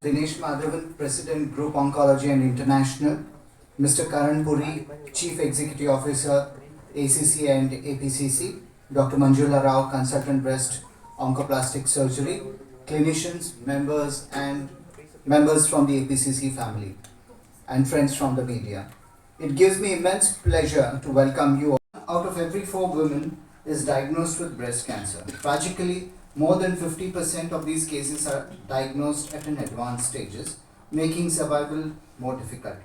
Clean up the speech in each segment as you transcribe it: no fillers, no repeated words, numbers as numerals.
Dinesh Madhavan, President, Group Oncology and International, Mr. Karan Puri, Chief Executive Officer, ACC and APCC, Dr. Manjula Rao, Consultant Breast Oncoplastic Surgery, clinicians, members from the APCC family, and friends from the media. It gives me immense pleasure to welcome you all. Out of every 4 women is diagnosed with breast cancer. Tragically, more than 50% of these cases are diagnosed at an advanced stages, making survival more difficult.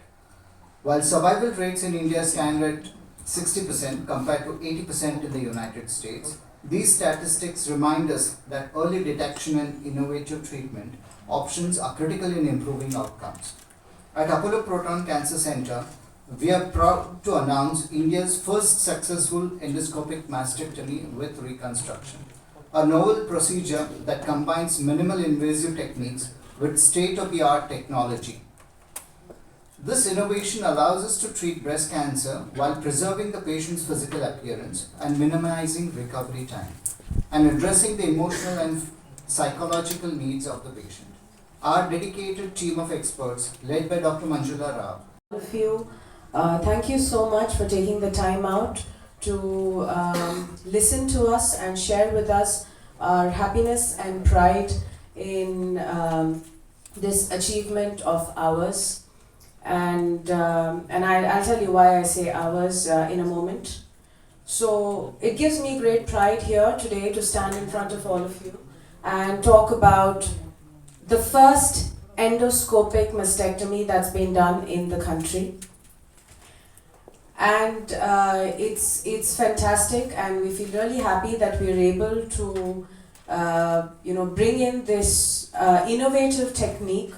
While survival rates in India stand at 60% compared to 80% in the United States, these statistics remind us that early detection and innovative treatment options are critical in improving outcomes. At Apollo Proton Cancer Center, we are proud to announce India's first successful endoscopic mastectomy with reconstruction, a novel procedure that combines minimal invasive techniques with state-of-the-art technology. This innovation allows us to treat breast cancer while preserving the patient's physical appearance and minimizing recovery time, and addressing the emotional and psychological needs of the patient. Our dedicated team of experts, led by Dr. Manjula Rao, thank you so much for taking the time out to listen to us and share with us our happiness and pride in this achievement of ours. And I'll tell you why I say ours in a moment. So it gives me great pride here today to stand in front of all of you and talk about the first endoscopic mastectomy that's been done in the country. And it's fantastic, and we feel really happy that we're able to bring in this innovative technique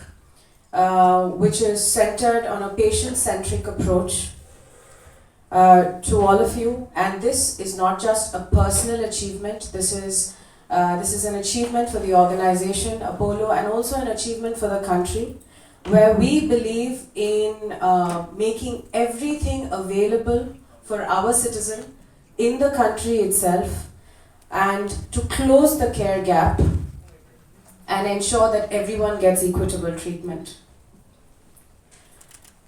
which is centered on a patient-centric approach to all of you. And this is not just a personal achievement. This is an achievement for the organization Apollo, and also an achievement for the country, where we believe in making everything available for our citizen in the country itself, and to close the care gap and ensure that everyone gets equitable treatment.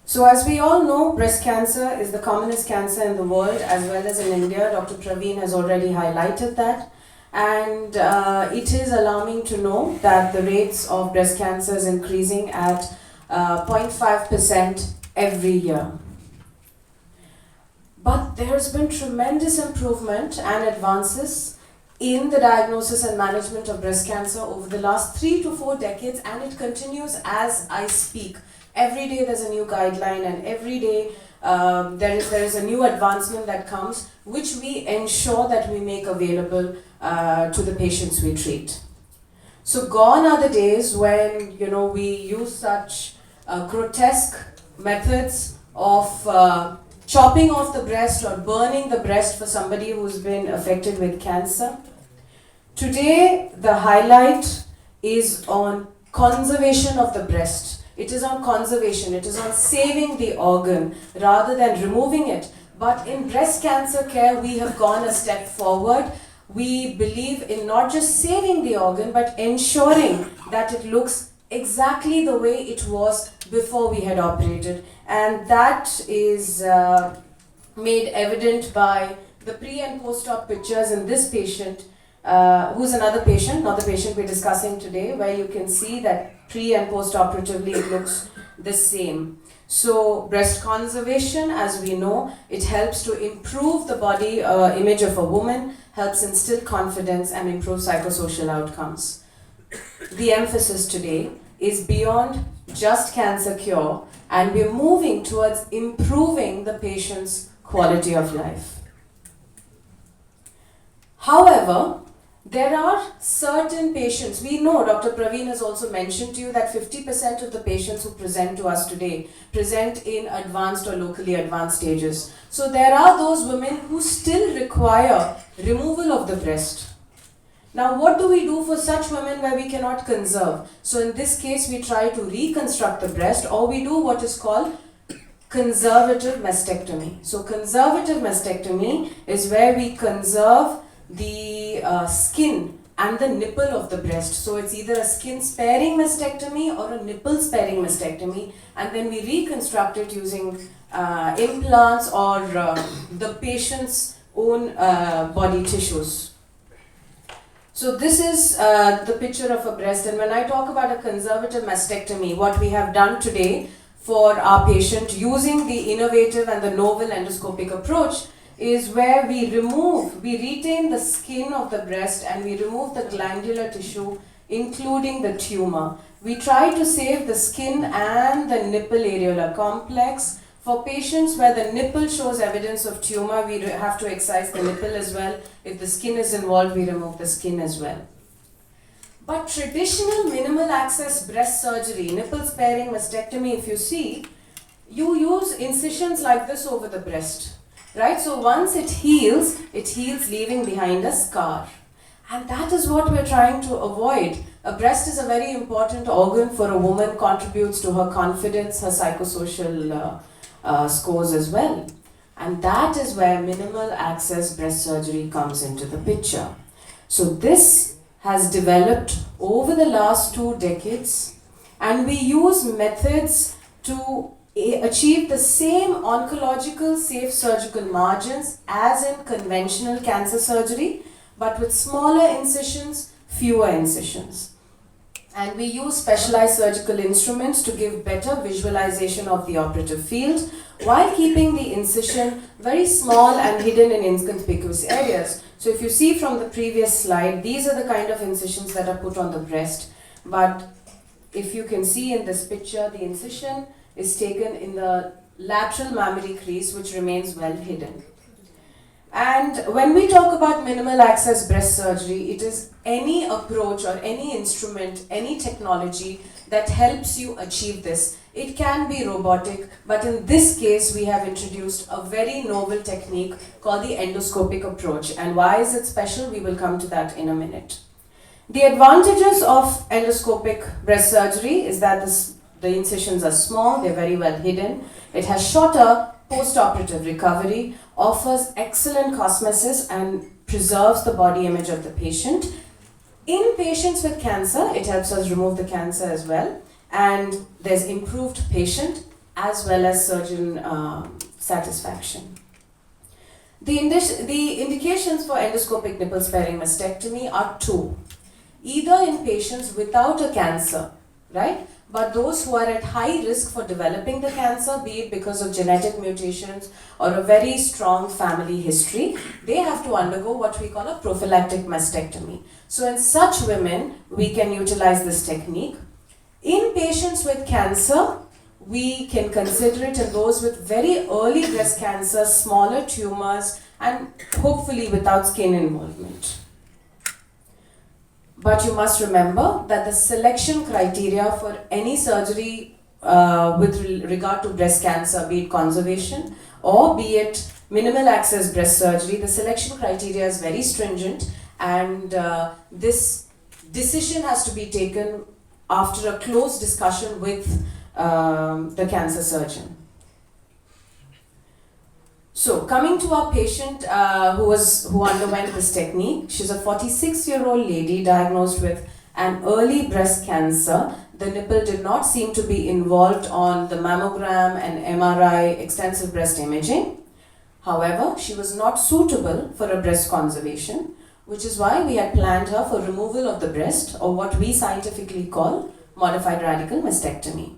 So as we all know, breast cancer is the commonest cancer in the world as well as in India. Dr. Praveen has already highlighted that. And it is alarming to know that the rates of breast cancer is increasing at 0.5% every year. But there has been tremendous improvement and advances in the diagnosis and management of breast cancer over the last 3 to 4 decades, and it continues as I speak. Every day there's a new guideline, and every day there is a new advancement that comes, which we ensure that we make available to the patients we treat. So gone are the days when we use such grotesque methods of chopping off the breast or burning the breast for somebody who's been affected with cancer. Today the highlight is on conservation of the breast. It is on conservation, it is on saving the organ rather than removing it. But in breast cancer care, we have gone a step forward. We believe in not just saving the organ, but ensuring that it looks exactly the way it was before we had operated. And that is made evident by the pre and post-op pictures in this patient, who's another patient, not the patient we're discussing today, where you can see that pre and post-operatively it looks the same. So breast conservation, as we know, it helps to improve the body image of a woman, helps instill confidence and improve psychosocial outcomes. The emphasis today is beyond just cancer cure, and we're moving towards improving the patient's quality of life. However, there are certain patients, we know, Dr. Praveen has also mentioned to you that 50% of the patients who present to us today present in advanced or locally advanced stages. So there are those women who still require removal of the breast. Now what do we do for such women where we cannot conserve? So in this case we try to reconstruct the breast, or we do what is called conservative mastectomy. So conservative mastectomy is where we conserve the skin and the nipple of the breast. So it's either a skin sparing mastectomy or a nipple sparing mastectomy, and then we reconstruct it using implants or the patient's own body tissues. So this is the picture of a breast, and when I talk about a conservative mastectomy, what we have done today for our patient using the innovative and the novel endoscopic approach is where we retain the skin of the breast and we remove the glandular tissue, including the tumor. We try to save the skin and the nipple areolar complex. For patients where the nipple shows evidence of tumor, we have to excise the nipple as well. If the skin is involved, we remove the skin as well. But traditional minimal access breast surgery, nipple sparing mastectomy, if you see, you use incisions like this over the breast. Right? So once it heals leaving behind a scar. And that is what we're trying to avoid. A breast is a very important organ for a woman, contributes to her confidence, her psychosocial scores as well. And that is where minimal access breast surgery comes into the picture. So this has developed over the last 2 decades, and we use methods to achieve the same oncological safe surgical margins as in conventional cancer surgery, but with smaller incisions, fewer incisions. And we use specialized surgical instruments to give better visualization of the operative field while keeping the incision very small and hidden in inconspicuous areas. So if you see from the previous slide, these are the kind of incisions that are put on the breast. But if you can see in this picture, the incision is taken in the lateral mammary crease, which remains well hidden. And when we talk about minimal access breast surgery, it is any approach or any instrument, any technology that helps you achieve this. It can be robotic, but in this case, we have introduced a very novel technique called the endoscopic approach. And why is it special? We will come to that in a minute. The advantages of endoscopic breast surgery is that the incisions are small, they're very well hidden. It has shorter post-operative recovery, offers excellent cosmesis and preserves the body image of the patient. In patients with cancer, it helps us remove the cancer as well, and there's improved patient as well as surgeon satisfaction. The indications for endoscopic nipple sparing mastectomy are 2. Either in patients without a cancer, right? But those who are at high risk for developing the cancer, be it because of genetic mutations or a very strong family history, they have to undergo what we call a prophylactic mastectomy. So in such women, we can utilize this technique. In patients with cancer, we can consider it in those with very early breast cancer, smaller tumors, and hopefully without skin involvement. But you must remember that the selection criteria for any surgery with regard to breast cancer, be it conservation or be it minimal access breast surgery, the selection criteria is very stringent, and this decision has to be taken after a close discussion with the cancer surgeon. So, coming to our patient who underwent this technique, she's a 46-year-old lady diagnosed with an early breast cancer. The nipple did not seem to be involved on the mammogram and MRI extensive breast imaging. However, she was not suitable for a breast conservation, which is why we had planned her for removal of the breast, or what we scientifically call modified radical mastectomy.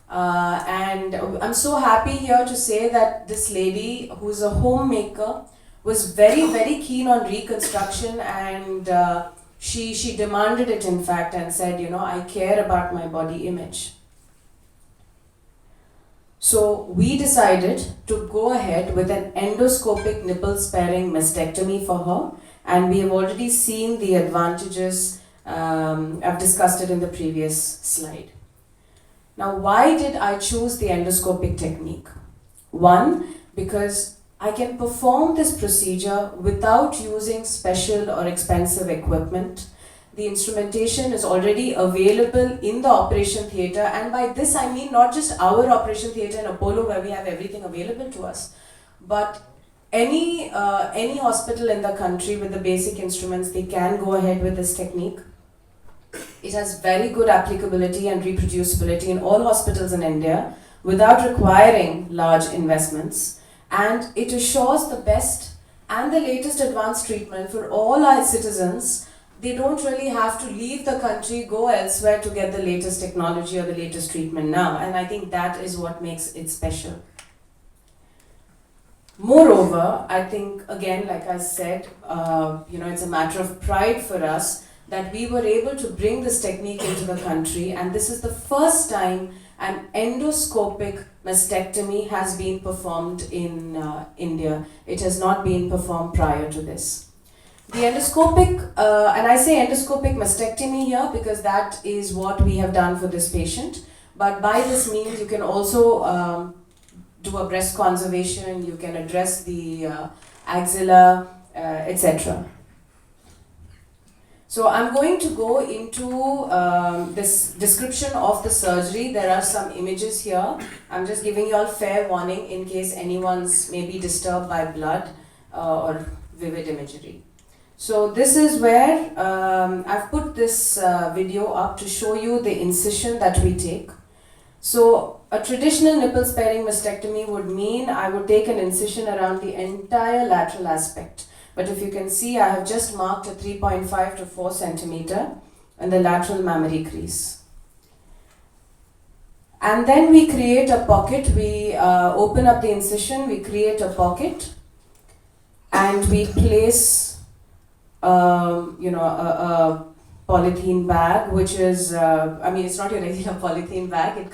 And I'm so happy here to say that this lady, who's a homemaker, was very, very keen on reconstruction, and she demanded it, in fact, and said, you know, I care about my body image. So we decided to go ahead with an endoscopic nipple sparing mastectomy for her, and we have already seen the advantages. I've discussed it in the previous slide. Now, why did I choose the endoscopic technique? One, because I can perform this procedure without using special or expensive equipment. The instrumentation is already available in the operation theatre, and by this I mean not just our operation theatre in Apollo where we have everything available to us, but any hospital in the country with the basic instruments, they can go ahead with this technique. It has very good applicability and reproducibility in all hospitals in India without requiring large investments, and it assures the best and the latest advanced treatment for all our citizens. They don't really have to leave the country, go elsewhere to get the latest technology or the latest treatment now, and I think that is what makes it special. Moreover, I think, again, like I said, it's a matter of pride for us that we were able to bring this technique into the country, and this is the first time an endoscopic mastectomy has been performed in India. It has not been performed prior to this. The endoscopic, and I say endoscopic mastectomy here because that is what we have done for this patient, but by this means you can also do a breast conservation, you can address the axilla, etc. So I'm going to go into this description of the surgery. There are some images here. I'm just giving you all fair warning in case anyone's maybe disturbed by blood or vivid imagery. So this is where I've put this video up to show you the incision that we take. So a traditional nipple sparing mastectomy would mean I would take an incision around the entire lateral aspect. But if you can see, I have just marked a 3.5 to 4 centimeter in the lateral mammary crease. And then we create a pocket. We open up the incision, we create a pocket, and we place a polythene bag, which is, it's not your regular polythene bag.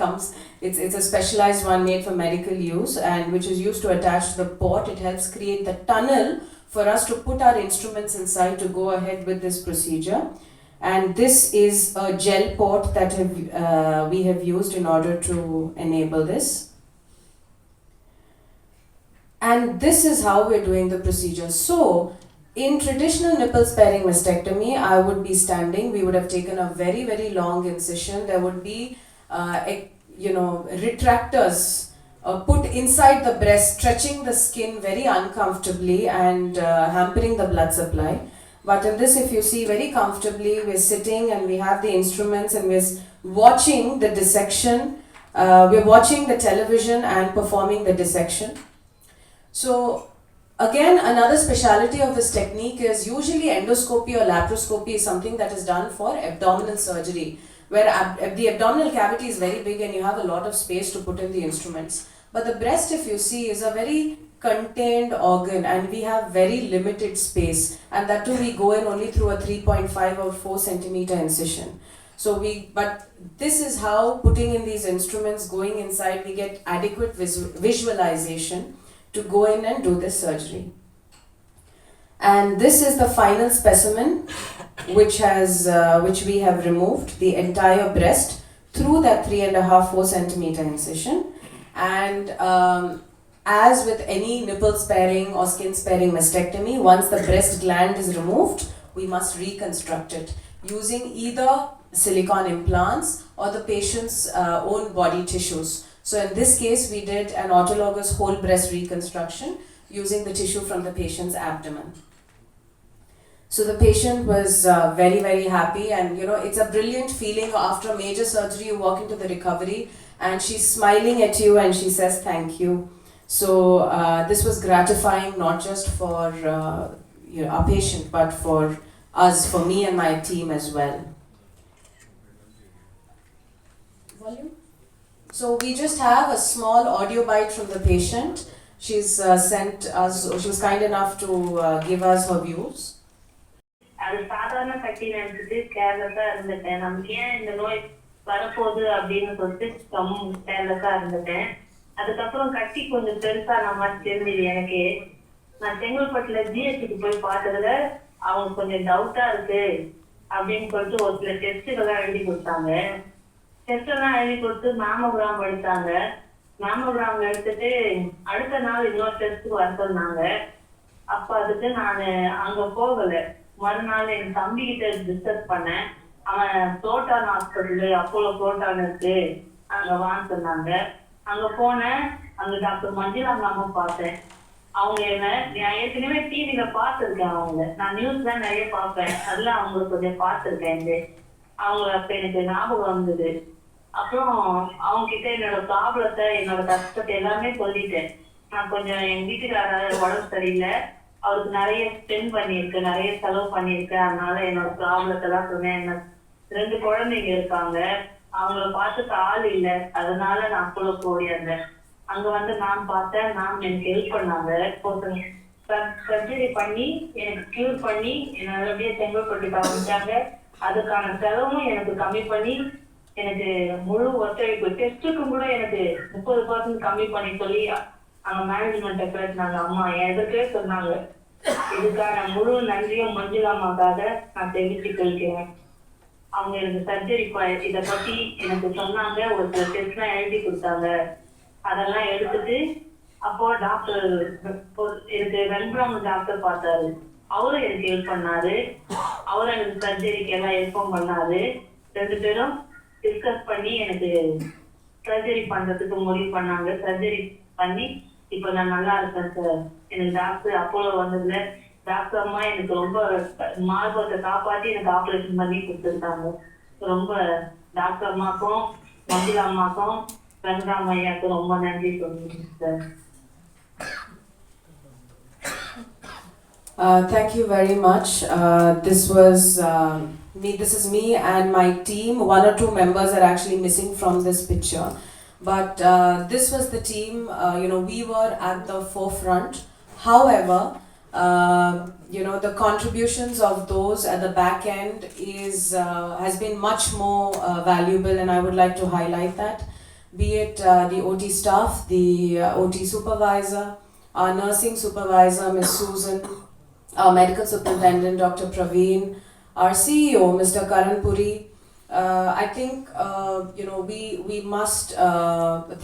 It's a specialized one made for medical use and which is used to attach to the port. It helps create the tunnel for us to put our instruments inside to go ahead with this procedure. And this is a gel port that we have used in order to enable this. And this is how we're doing the procedure. So, in traditional nipple sparing mastectomy, I would be standing. We would have taken a very, very long incision. There would be, retractors put inside the breast, stretching the skin very uncomfortably and hampering the blood supply. But in this, if you see very comfortably, we're sitting and we have the instruments and we're watching the dissection. We're watching the television and performing the dissection. So, again, another speciality of this technique is usually endoscopy or laparoscopy is something that is done for abdominal surgery, where the abdominal cavity is very big and you have a lot of space to put in the instruments. But the breast, if you see, is a very contained organ and we have very limited space, and that too we go in only through a 3.5 or 4 centimeter incision. But this is how putting in these instruments, going inside, we get adequate visualization to go in and do this surgery. And this is the final specimen which we have removed the entire breast through that 3.5-4 centimeter incision. And as with any nipple sparing or skin sparing mastectomy, once the breast gland is removed, we must reconstruct it using either silicone implants or the patient's own body tissues. So in this case, we did an autologous whole breast reconstruction using the tissue from the patient's abdomen. So the patient was very, very happy, and it's a brilliant feeling after a major surgery. You walk into the recovery and she's smiling at you and she says thank you. So this was gratifying not just for our patient but for us, for me and my team as well. Volume? So we just have a small audio bite from the patient. She's sent us, she was kind enough to give us her views. அது சாதாரண கட்டி நினைச்சிட்டு கேர்லெஸ்ஸா இருந்துட்டேன். நமக்கு ஏன் இந்த நோய் வரப்போகுது அப்படின்னு சொல்லிட்டு கேர்லெஸ்ஸா இருந்துட்டேன். அதுக்கப்புறம் கட்டி கொஞ்சம் பெருசா நம்ம தெரிஞ்சது எனக்கு. நான் செங்கல்பட்டுல ஜிஹெச்சுக்கு போய் பார்த்ததுல அவங்க கொஞ்சம் டவுட்டா இருக்கு அப்படின்னு சொல்லிட்டு ஒரு சில டெஸ்ட்டுகள்லாம் எழுதி கொடுத்தாங்க. டெஸ்டெல்லாம் எழுதி கொடுத்து மேமோகிராம் எடுத்தாங்க. மேமோகிராம் எடுத்துட்டு அடுத்த நாள் இன்னொரு டெஸ்ட்டுக்கு வர சொன்னாங்க. அப்ப அதுக்கு நான் அங்க போகல. மறுநாள் என் தம்பி கிட்ட டிஸ்கஸ் பண்ணேன். அவன் புரோட்டான் ஹாஸ்பிட்டலு, அப்போலோ புரோட்டான் இருக்கு, அங்க வான்னு சொன்னாங்க. அங்க போனேன். அங்க டாக்டர் மஞ்சுளா மேமும் பார்த்தேன். அவங்க என்ன நான் ஏற்கனவே டிவில பார்த்துருக்கேன். அவங்க நான் நியூஸ் தான் நிறைய பார்ப்பேன். அதெல்லாம் அவங்களுக்கு கொஞ்சம் பார்த்துருக்கேன். அவங்க அப்ப எனக்கு ஞாபகம் வந்தது. அப்புறம் அவங்க கிட்ட என்னோட ப்ராப்ளத்தை என்னோட கஷ்டத்தை எல்லாமே சொல்லிட்டேன். நான் கொஞ்சம் என் வீட்டுக்காரர் உடம்பு சரியில்லை, அவருக்கு நிறைய ஸ்பெண்ட் பண்ணியிருக்கேன், நிறைய செலவு பண்ணியிருக்கேன். அதனால என்னோட ப்ராப்ளத்தை எல்லாம் சொன்னேன். என்ன 2 குழந்தைங்க இருக்காங்க, அவங்கள பார்த்துக்க ஆள் இல்லை, அதனால நான் கூட போயிருந்தேன். அங்க வந்து நான் பார்த்தேன், நான் எனக்கு ஹெல்ப் பண்ணாங்க. சர்ஜரி பண்ணி எனக்கு கியூர் பண்ணி என்ன நல்லபடியா செங்கல்பட்டு காமிச்சாங்க. அதுக்கான செலவும் எனக்கு கம்மி பண்ணி எனக்கு முழு ஒத்துழைப்பு, டெஸ்ட்டுக்கும் கூட எனக்கு 30% கம்மி பண்ணி சொல்லி அங்க மேனேஜ்மெண்ட்டை பேசினாங்க. அம்மா எதுக்கே சொன்னாங்க. இதுக்கான முழு நன்றியும் மஞ்சுளாமாக்காக நான் தெரிவித்து கொள்கிறேன். அவங்க எனக்கு சர்ஜரி இதை பத்தி எனக்கு சொன்னாங்க. ஒரு சில டெஸ்ட்லாம் எழுதி கொடுத்தாங்க. அதெல்லாம் எடுத்துட்டு அப்போ டாக்டர் எனக்கு வெண்புறம் டாக்டர் பார்த்தாரு. அவரும் எனக்கு ஹெல்ப் பண்ணாரு. அவரும் எனக்கு சர்ஜரிக்கு எல்லாம் ஹெல்ப்பும் பண்ணாரு. 2 பேரும் டிஸ்கஸ் பண்ணி எனக்கு சர்ஜரி பண்றதுக்கு முடிவு பண்ணாங்க. சர்ஜரி பண்ணி இப்ப நான் நல்லா இருக்கேன் சார். எனக்கு டாக்டர் அப்போலோ வந்ததுல டாக்டர் அம்மா எனக்கு ரொம்ப மார்பகத்தை காப்பாத்தி எனக்கு ஆப்ரேஷன் பண்ணி கொடுத்துருக்காங்க. ரொம்ப டாக்டர் அம்மாக்கும் மஞ்சுளா அம்மாக்கும் வெங்கடாம் ஐயாவுக்கும் ரொம்ப நன்றி சொல்லுங்க sir. Thank you very much. This was me. This is me and my team. 1 or 2 members are actually missing from this picture, but this was the team. We were at the forefront. However, the contributions of those at the back end has been much more valuable, and I would like to highlight that. Be it the OT staff, the OT supervisor, our nursing supervisor, Ms. Susan, our medical superintendent, Dr. Praveen, our CEO, Mr. Karan Puri. I think we must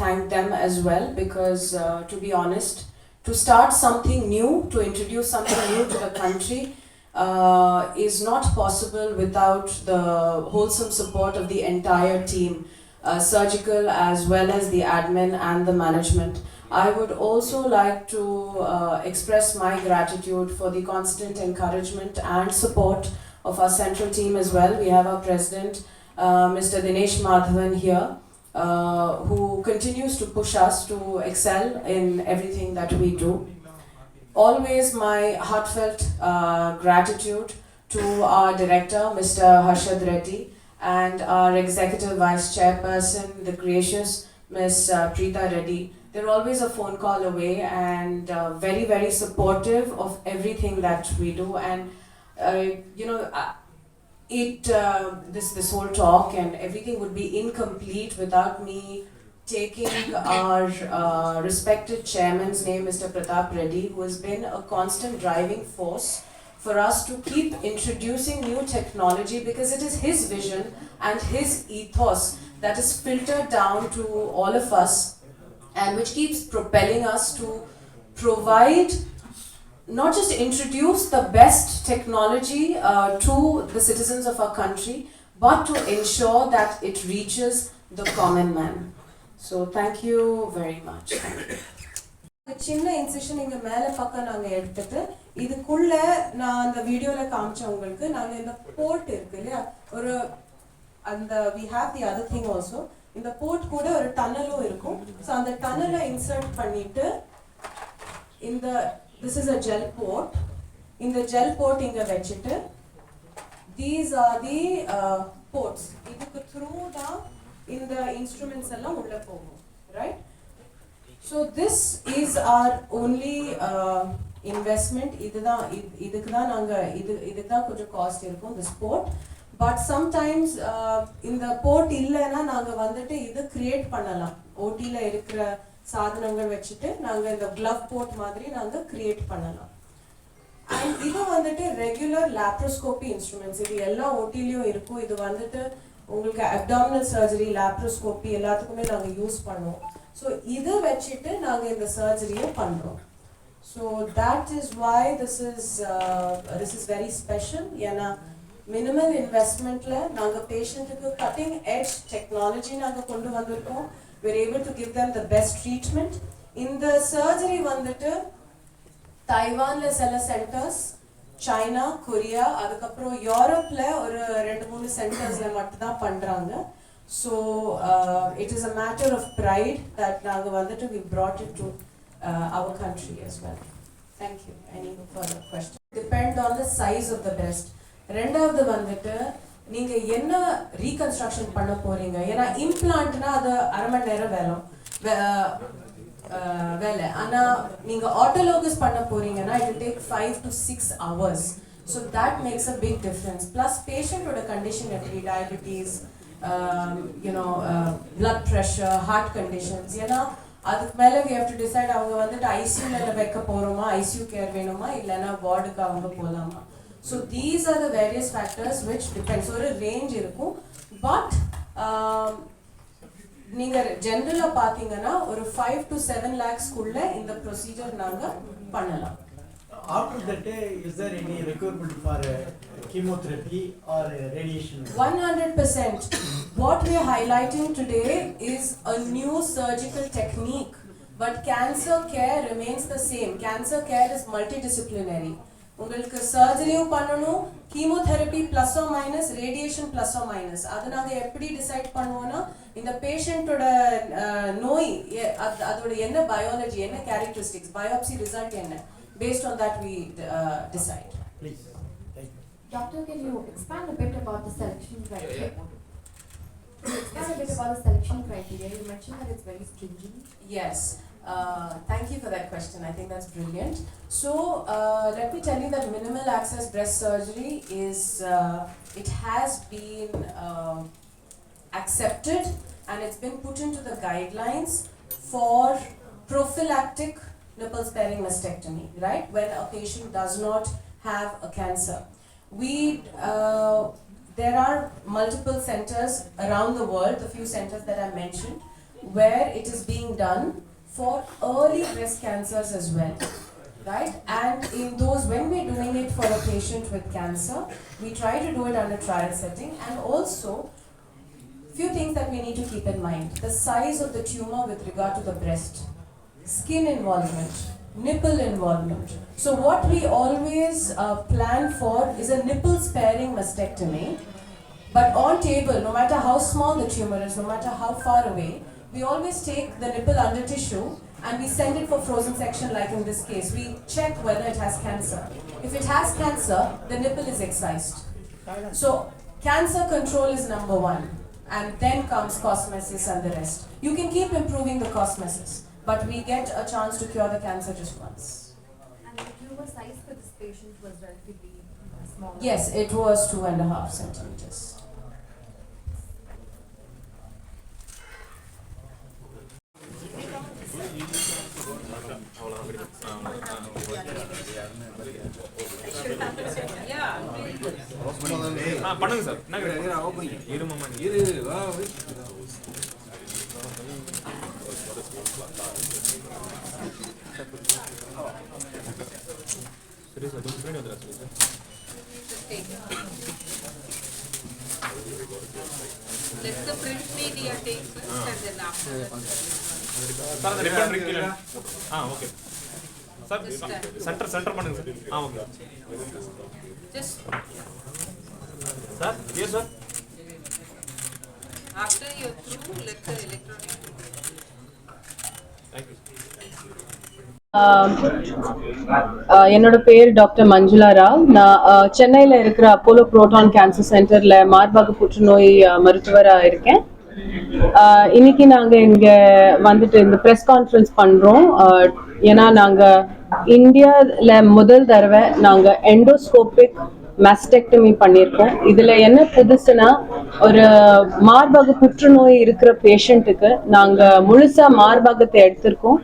thank them as well, because to be honest, to start something new, to introduce something new to the country is not possible without the wholesome support of the entire team, surgical as well as the admin and the management. I would also like to express my gratitude for the constant encouragement and support of our central team as well. We have our president, Mr. Dinesh Madhavan here, who continues to push us to excel in everything that we do. Always my heartfelt gratitude to our director, Mr. Harshad Reddy, and our executive vice chairperson, the gracious Ms. Preeta Reddy. They're always a phone call away and very, very supportive of everything that we do. And this whole talk and everything would be incomplete without me taking our respected chairman's name, Mr. Pratap Reddy, who has been a constant driving force for us to keep introducing new technology, because it is his vision and his ethos that is filtered down to all of us, and which keeps propelling us to provide, not just introduce the best technology to the citizens of our country, but to ensure that it reaches the common man. So thank you very much. சின்ன incision இங்கே மேலே பக்கம் நாங்கள் எடுத்துட்டு இதுக்குள்ளே நான் அந்த வீடியோவில் காமிச்சவங்களுக்கு நாங்கள் இந்த போர்ட் இருக்கு இல்லையா, ஒரு அந்த we have the other thing also, இந்த போர்ட் கூட ஒரு டனலும் இருக்கும். ஸோ அந்த டனலை இன்சர்ட் பண்ணிட்டு this is a gel port. இந்த ஜெல் போர்ட் இங்கே வச்சுட்டு தீஸ் ஆர் தி போர்ட்ஸ். இதுக்கு த்ரூ தான் இந்த இன்ஸ்ட்ருமெண்ட்ஸ் எல்லாம் உள்ளே போகும், right? So this is our only investment. இதுக்கு தான் நாங்கள் இதுக்கு தான் கொஞ்சம் காஸ்ட் இருக்கும், this port. But sometimes இந்த போர்ட் இல்லைன்னா நாங்கள் வந்துட்டு இது கிரியேட் பண்ணலாம். ஓடியில் இருக்கிற சாதனங்கள் வச்சுட்டு நாங்கள் இந்த க்ளவ் போர்ட் மாதிரி நாங்கள் கிரியேட் பண்ணலாம். அண்ட் இது வந்துட்டு ரெகுலர் லேப்ரோஸ்கோபி இன்ஸ்ட்ருமெண்ட்ஸ். இது எல்லா ஓடிலையும் இருக்கும். இது வந்துட்டு உங்களுக்கு அப்டாமினல் சர்ஜரி, லேப்ரோஸ்கோபி எல்லாத்துக்குமே நாங்கள் யூஸ் பண்ணுவோம். ஸோ இதை வச்சுட்டு நாங்கள் இந்த சர்ஜரியை பண்ணுறோம். So that is why this is very special. ஏன்னா மினிமல் இன்வெஸ்ட்மெண்ட்டில் நாங்கள் பேஷண்ட்டுக்கு கட்டிங் எட்ஜ் டெக்னாலஜி நாங்கள் கொண்டு வந்திருக்கோம். we're able to give them the best treatment. இந்த சர்ஜரி வந்துட்டு தைவான்ல சில சென்டர்ஸ், சைனா, கொரியா, அதுக்கப்புறம் யூரோப்ல ஒரு 2-3 சென்டர்ஸ்ல மட்டும் தான் பண்றாங்க. So it is a matter of pride that நாங்க வந்துட்டு we brought it to our country as well. Thank you. Any further question? Depend on the size of the breast. ரெண்டாவது வந்துட்டு நீங்க என்ன ரீகன்ஸ்ட்ரக்ஷன் பண்ண போறீங்க. ஏன்னா இம்ப்ளான்ட்னா அது அரை மணி நேரம் வேலை. ஆனா நீங்க ஆட்டோலோகஸ் பண்ண போறீங்கன்னா it will take 5 to 6 hours. So that makes a big difference. Plus patient ஓட condition எப்படி diabetes, blood pressure, heart conditions. ஏன்னா அதுக்கு மேல we have to decide அவங்க வந்துட்டு ஐசியூல வைக்க போறோமா, ஐசியூ கேர் வேணுமா, இல்லைன்னா வார்டுக்கு அவங்க போலாமா. So these are the various factors which depends. ஒரு ரேஞ்ச் இருக்கும். பட் நீங்க ஜெனரலா பாத்தீங்கன்னா ஒரு 5 to 7 lakhs குள்ள இந்த ப்ரொசீஜர் நாங்க பண்ணலாம். After that, is there any requirement for chemotherapy or radiation? 100%. What we are highlighting today is a new surgical technique, but cancer care remains the same. Cancer care is multidisciplinary. உங்களுக்கு சர்ஜரியும் பண்ணணும், chemotherapy plus or minus, radiation plus or minus. அது நாங்கள் எப்படி decide பண்ணுவோம்னா இந்த பேஷண்ட்டோட நோய் அதோட என்ன பயாலஜி, என்ன கேரக்டரிஸ்டிக்ஸ், பயோப்சி ரிசல்ட் என்ன, based on that we decide. Please. Thank you. Doctor, can you expand a bit about the selection criteria? Expand a bit about the selection criteria. You mentioned that it's very stringent. Yes. Thank you for that question. I think that's brilliant. So let me tell you that minimal access breast surgery is it has been accepted and it's been put into the guidelines for prophylactic nipple sparing mastectomy, right, when a patient does not have a cancer. There are multiple centers around the world, the few centers that I mentioned, where it is being done for early breast cancers as well, right? And in those, when we're doing it for a patient with cancer, we try to do it under trial setting. And also, few things that we need to keep in mind: the size of the tumor with regard to the breast, skin involvement, nipple involvement. So what we always plan for is a nipple sparing mastectomy, but on table, no matter how small the tumor is, no matter how far away, we always take the nipple under tissue and we send it for frozen section. Like in this case, we check whether it has cancer. If it has cancer, the nipple is excised. So cancer control is number one, and then comes cosmesis and the rest. You can keep improving the cosmesis, but we get a chance to cure the cancer just once. And the tumor size for this patient was relatively small. Yes, it was 2.5 centimeters. பண்ணுங்க sir. இரு வா. சரி sir, கொஞ்சம் பின்னாடி வந்துடுறேன் sir. Let the print media take first and then after that. Sir அந்த ribbon ரிக்கீல. Okay sir, centre பண்ணுங்க sir. Okay Just sir. Yes sir. after you're through, let the electronic. Thank you. என்னோட பேர் doctor Manjula Rao. நான் சென்னையில் இருக்கிற Apollo proton cancer சென்டரில் மார்பக புற்றுநோய் மருத்துவராக இருக்கேன். இன்னைக்கு நாங்கள் இங்கே வந்துட்டு இந்த ப்ரெஸ் கான்ஃபரன்ஸ் பண்ணுறோம். ஏன்னா நாங்கள் இந்தியாவில் முதல் தடவை நாங்கள் எண்டோஸ்கோபிக் மாஸ்டெக்டமி பண்ணியிருக்கோம். இதில் என்ன புதுசுனா, ஒரு மார்பக புற்றுநோய் இருக்கிற பேஷண்ட்டுக்கு நாங்கள் முழுசாக மார்பகத்தை எடுத்திருக்கோம்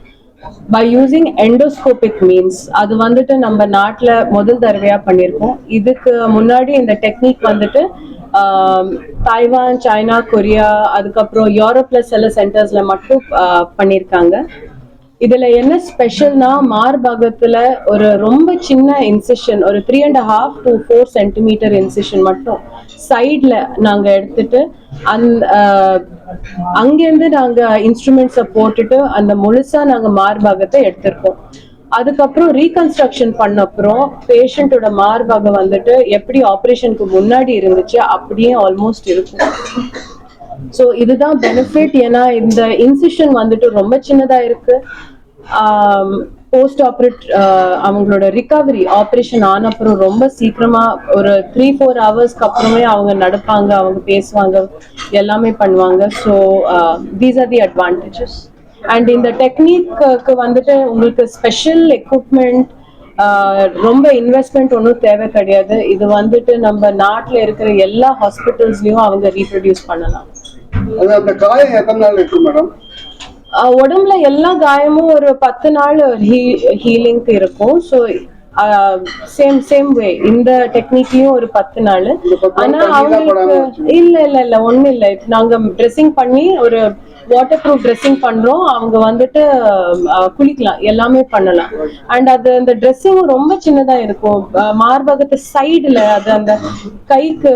by using endoscopic means. அது வந்துட்டு நம்ம நாட்டில் முதல் தடவையாக பண்ணியிருக்கோம். இதுக்கு முன்னாடி இந்த டெக்னிக் வந்துட்டு தைவான், சைனா, கொரியா, அதுக்கப்புறம் யூரோப்பில் சில சென்டர்ஸில் மட்டும் பண்ணியிருக்காங்க. இதில் என்ன ஸ்பெஷல்னா, மார்பகத்தில் ஒரு ரொம்ப சின்ன இன்சிஷன், ஒரு 3.5 to 4 சென்டிமீட்டர் இன்சிஷன் மட்டும் சைடில் நாங்கள் எடுத்துட்டு அங்கேருந்து நாங்கள் இன்ஸ்ட்ருமெண்ட்ஸை போட்டுட்டு அந்த முழுசாக நாங்கள் மார்பகத்தை எடுத்திருக்கோம். அதுக்கப்புறம் ரீகன்ஸ்ட்ரக்ஷன் பண்ண அப்புறம் பேஷண்டோட மார்பாக வந்துட்டு எப்படி ஆப்ரேஷனுக்கு முன்னாடி இருந்துச்சு அப்படியே ஆல்மோஸ்ட் இருக்கும். ஸோ இதுதான் பெனிஃபிட். ஏன்னா இந்த இன்சிஷன் வந்துட்டு ரொம்ப சின்னதா இருக்கு. போஸ்ட் ஆப்ரேட் அவங்களோட ரிகவரி ஆப்ரேஷன் ஆன அப்புறம் ரொம்ப சீக்கிரமா ஒரு 3-4 ஹவர்ஸ்க்கு அப்புறமே அவங்க நடப்பாங்க, அவங்க பேசுவாங்க, எல்லாமே பண்ணுவாங்க. So these are the advantages. And இந்த டெக்னிக்கு வந்துட்டு உங்களுக்கு ஸ்பெஷல் எக்யூப்மெண்ட் ரொம்ப இன்வெஸ்ட்மெண்ட் ஒன்றும் தேவை கிடையாது. இது வந்துட்டு நம்ம நாட்டில் இருக்கிற எல்லா ஹாஸ்பிட்டல்ஸ்லயும் அவங்க ரீப்ரொடியூஸ் பண்ணலாம். அந்த காயம் எத்தனை நாள் இருக்கு மேடம்? உடம்புல எல்லா காயமும் ஒரு 10 நாள் ஹீலிங்க்கு இருக்கும். ஸோ சேம் வே இந்த டெக்னிக்லயும் ஒரு 10 நாள். ஆனா அவங்களுக்கு இல்ல ஒண்ணும் இல்லை. நாங்க ட்ரெஸ்ஸிங் பண்ணி ஒரு வாட்டர் ப்ரூஃப் ட்ரெஸ்ஸிங் பண்றோம். அவங்க வந்துட்டு குளிக்கலாம், எல்லாமே பண்ணலாம். அண்ட் அது அந்த ட்ரெஸ்ஸிங்கும் ரொம்ப சின்னதா இருக்கும். மார்பகத்து சைடுல அது அந்த கைக்கு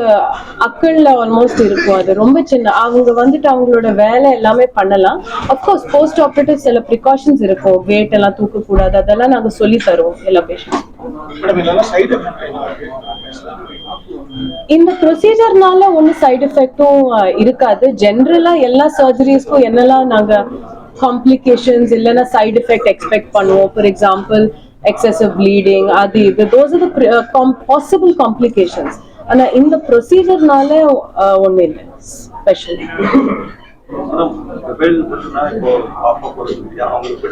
அக்கள்ல ஆல்மோஸ்ட் இருக்கும். அது ரொம்ப சின்ன. அவங்க வந்துட்டு அவங்களோட வேலை எல்லாமே பண்ணலாம். அப்கோர்ஸ் போஸ்ட் ஆப்ரேட்டிவ் சில ப்ரிகாஷன்ஸ் இருக்கும். வெயிட் எல்லாம் தூக்க கூடாது, அதெல்லாம் நாங்க சொல்லி தருவோம் எல்லா பேஷண்ட். இந்த ப்ரொசீஜர்னால ஒன்னும் சைடு எஃபெக்டும் இருக்காது. ஜென்ரலா எல்லா சர்ஜரிஸ்க்கும் என்னெல்லாம் நாங்க காம்ப்ளிகேஷன்ஸ் இல்லைன்னா சைடு எஃபெக்ட் எக்ஸ்பெக்ட் பண்ணுவோம். ஃபார் எக்ஸாம்பிள் எக்ஸசிவ் ப்ளீடிங், அது இது, those are the possible complications. ஆனா இந்த ப்ரொசீஜர்னால ஒன்றும் இல்லை ஸ்பெஷல்.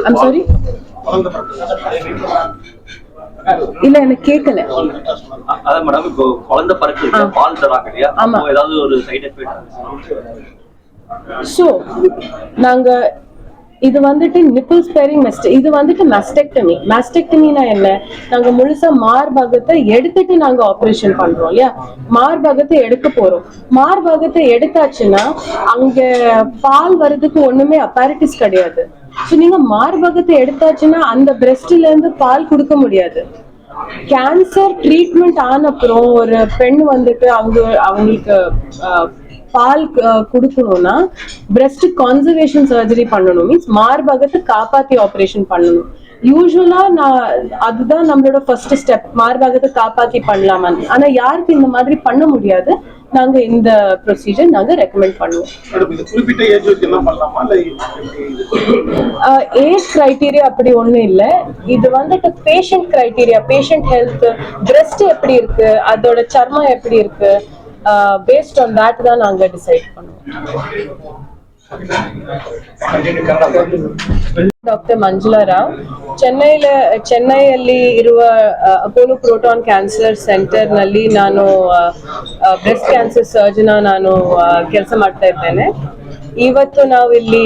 ஐம் சாரி, இல்ல எனக்கு கேட்கல. அதான் மேடம், இப்போ குழந்தை பிறகு பால் தராங்க இல்லையா, ஏதாவது ஒரு சைடு எஃபெக்ட்? ஸோ நாங்க இது வந்துட்டு நிப்பிள் ஸ்பேரிங் இது வந்துட்டு மஸ்டெக்டமி. மஸ்டெக்டமினா என்ன? நாங்க முழுசா மார்பகத்தை எடுத்துட்டு நாங்க ஆபரேஷன் பண்றோம் இல்லையா. மார்பகத்தை எடுக்க போறோம். மார்பகத்தை எடுத்தாச்சுன்னா அங்க பால் வர்றதுக்கு ஒண்ணுமே அப்பாரட்டிஸ் கிடையாது. ஸோ நீங்க மார்பகத்தை எடுத்தாச்சுன்னா அந்த பிரெஸ்ட்ல இருந்து பால் கொடுக்க முடியாது. கேன்சர் ட்ரீட்மெண்ட் ஆன அப்புறம் ஒரு பெண் வந்துட்டு அவங்களுக்கு பால் கொடுக்கணும்னா பிரெஸ்ட் கான்சர்வேஷன் சர்ஜரி பண்ணணும். மீன்ஸ் மார்பகத்தை காப்பாத்தி ஆபரேஷன் பண்ணணும். யூஸ்வலா அதுதான் நம்மளோட ஃபர்ஸ்ட் ஸ்டெப், மார்பகத்தை காப்பாத்தி பண்ணலாமா. ஆனா யாருக்கு இந்த மாதிரி பண்ண முடியாது, நாங்க இந்த ப்ரொசீஜர் நாங்க ரெக்கமெண்ட் பண்ணுவோம். ஏஜ் கிரைட்டீரியா அப்படி ஒண்ணும் இல்லை. இது வந்துட்டு patient criteria, patient health, breast எப்படி இருக்கு, அதோட சர்மம் எப்படி இருக்கு, based on that தான் நாங்க டிசைட் பண்ணுவோம். ಡಾಕ್ಟರ್ ಮಂಜುಳಾ ರಾವ್, ಚೆನ್ನೈಯಲ್ಲಿ ಇರುವ ಅಪೋಲೋ ಪ್ರೋಟಾನ್ ಕ್ಯಾನ್ಸರ್ ಸೆಂಟರ್ ನಲ್ಲಿ ನಾನು ಬ್ರೆಸ್ಟ್ ಕ್ಯಾನ್ಸರ್ ಸರ್ಜನ್ ನಾನು ಕೆಲಸ ಮಾಡ್ತಾ ಇದ್ದೇನೆ. ಇವತ್ತು ನಾವು ಇಲ್ಲಿ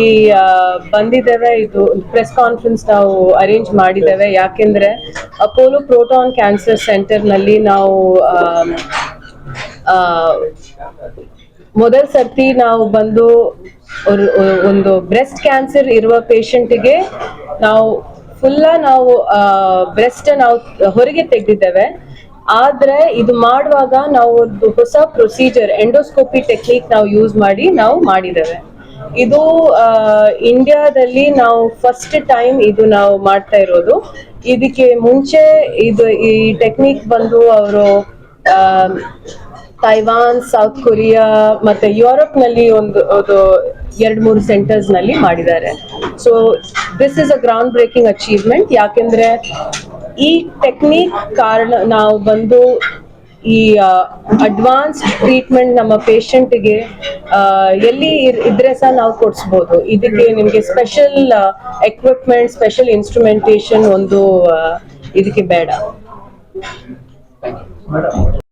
ಬಂದಿದ್ದೇವೆ, ಇದು ಪ್ರೆಸ್ ಕಾನ್ಫರೆನ್ಸ್ ನಾವು ಅರೇಂಜ್ ಮಾಡಿದ್ದೇವೆ. ಯಾಕೆಂದ್ರೆ ಅಪೋಲೋ ಪ್ರೋಟಾನ್ ಕ್ಯಾನ್ಸರ್ ಸೆಂಟರ್ ನಲ್ಲಿ ನಾವು ಮೊದಲ ಸರ್ತಿ ನಾವು ಬಂದು ಒಂದು ಬ್ರೆಸ್ಟ್ ಕ್ಯಾನ್ಸರ್ ಇರುವ ಪೇಷಂಟ್ಗೆ ನಾವು ಬ್ರೆಸ್ಟ್ ನಾವು ಹೊರಗೆ ತೆಗೆದಿದ್ದೇವೆ. ಆದ್ರೆ ಇದು ಮಾಡುವಾಗ ನಾವು ಒಂದು ಹೊಸ ಪ್ರೊಸೀಜರ್ ಎಂಡೋಸ್ಕೋಪಿ ಟೆಕ್ನಿಕ್ ನಾವು ಯೂಸ್ ಮಾಡಿ ನಾವು ಮಾಡಿದ್ದೇವೆ. ಇದು ಇಂಡಿಯಾದಲ್ಲಿ ನಾವು ಫಸ್ಟ್ ಟೈಮ್ ಇದು ನಾವು ಮಾಡ್ತಾ ಇರೋದು. ಇದಕ್ಕೆ ಮುಂಚೆ ಈ ಟೆಕ್ನಿಕ್ ಬಂದು ಅವರು ತೈವಾನ್, ಸೌತ್ ಕೊರಿಯಾ ಮತ್ತೆ ಯುರೋಪ್ ನಲ್ಲಿ ಒಂದು 2-3 ಸೆಂಟರ್ಸ್ ನಲ್ಲಿ ಮಾಡಿದ್ದಾರೆ. So this is a ground breaking achievement. ಯಾಕೆಂದ್ರೆ ಈ ಟೆಕ್ನಿಕ್ ಕಾರಣ ನಾವು ಬಂದು ಈ ಅಡ್ವಾನ್ಸ್ ಟ್ರೀಟ್ಮೆಂಟ್ ನಮ್ಮ ಪೇಷಂಟ್ಗೆ ಎಲ್ಲಿ ಇದ್ರೆ ಸಹ ನಾವು ಕೊಡಿಸ್ಬೋದು. ಇದಕ್ಕೆ ನಿಮಗೆ ಸ್ಪೆಷಲ್ ಎಕ್ವಿಪ್ಮೆಂಟ್, ಸ್ಪೆಷಲ್ ಇನ್ಸ್ಟ್ರುಮೆಂಟೇಶನ್ ಒಂದು ಇದಕ್ಕೆ ಬೇಡ.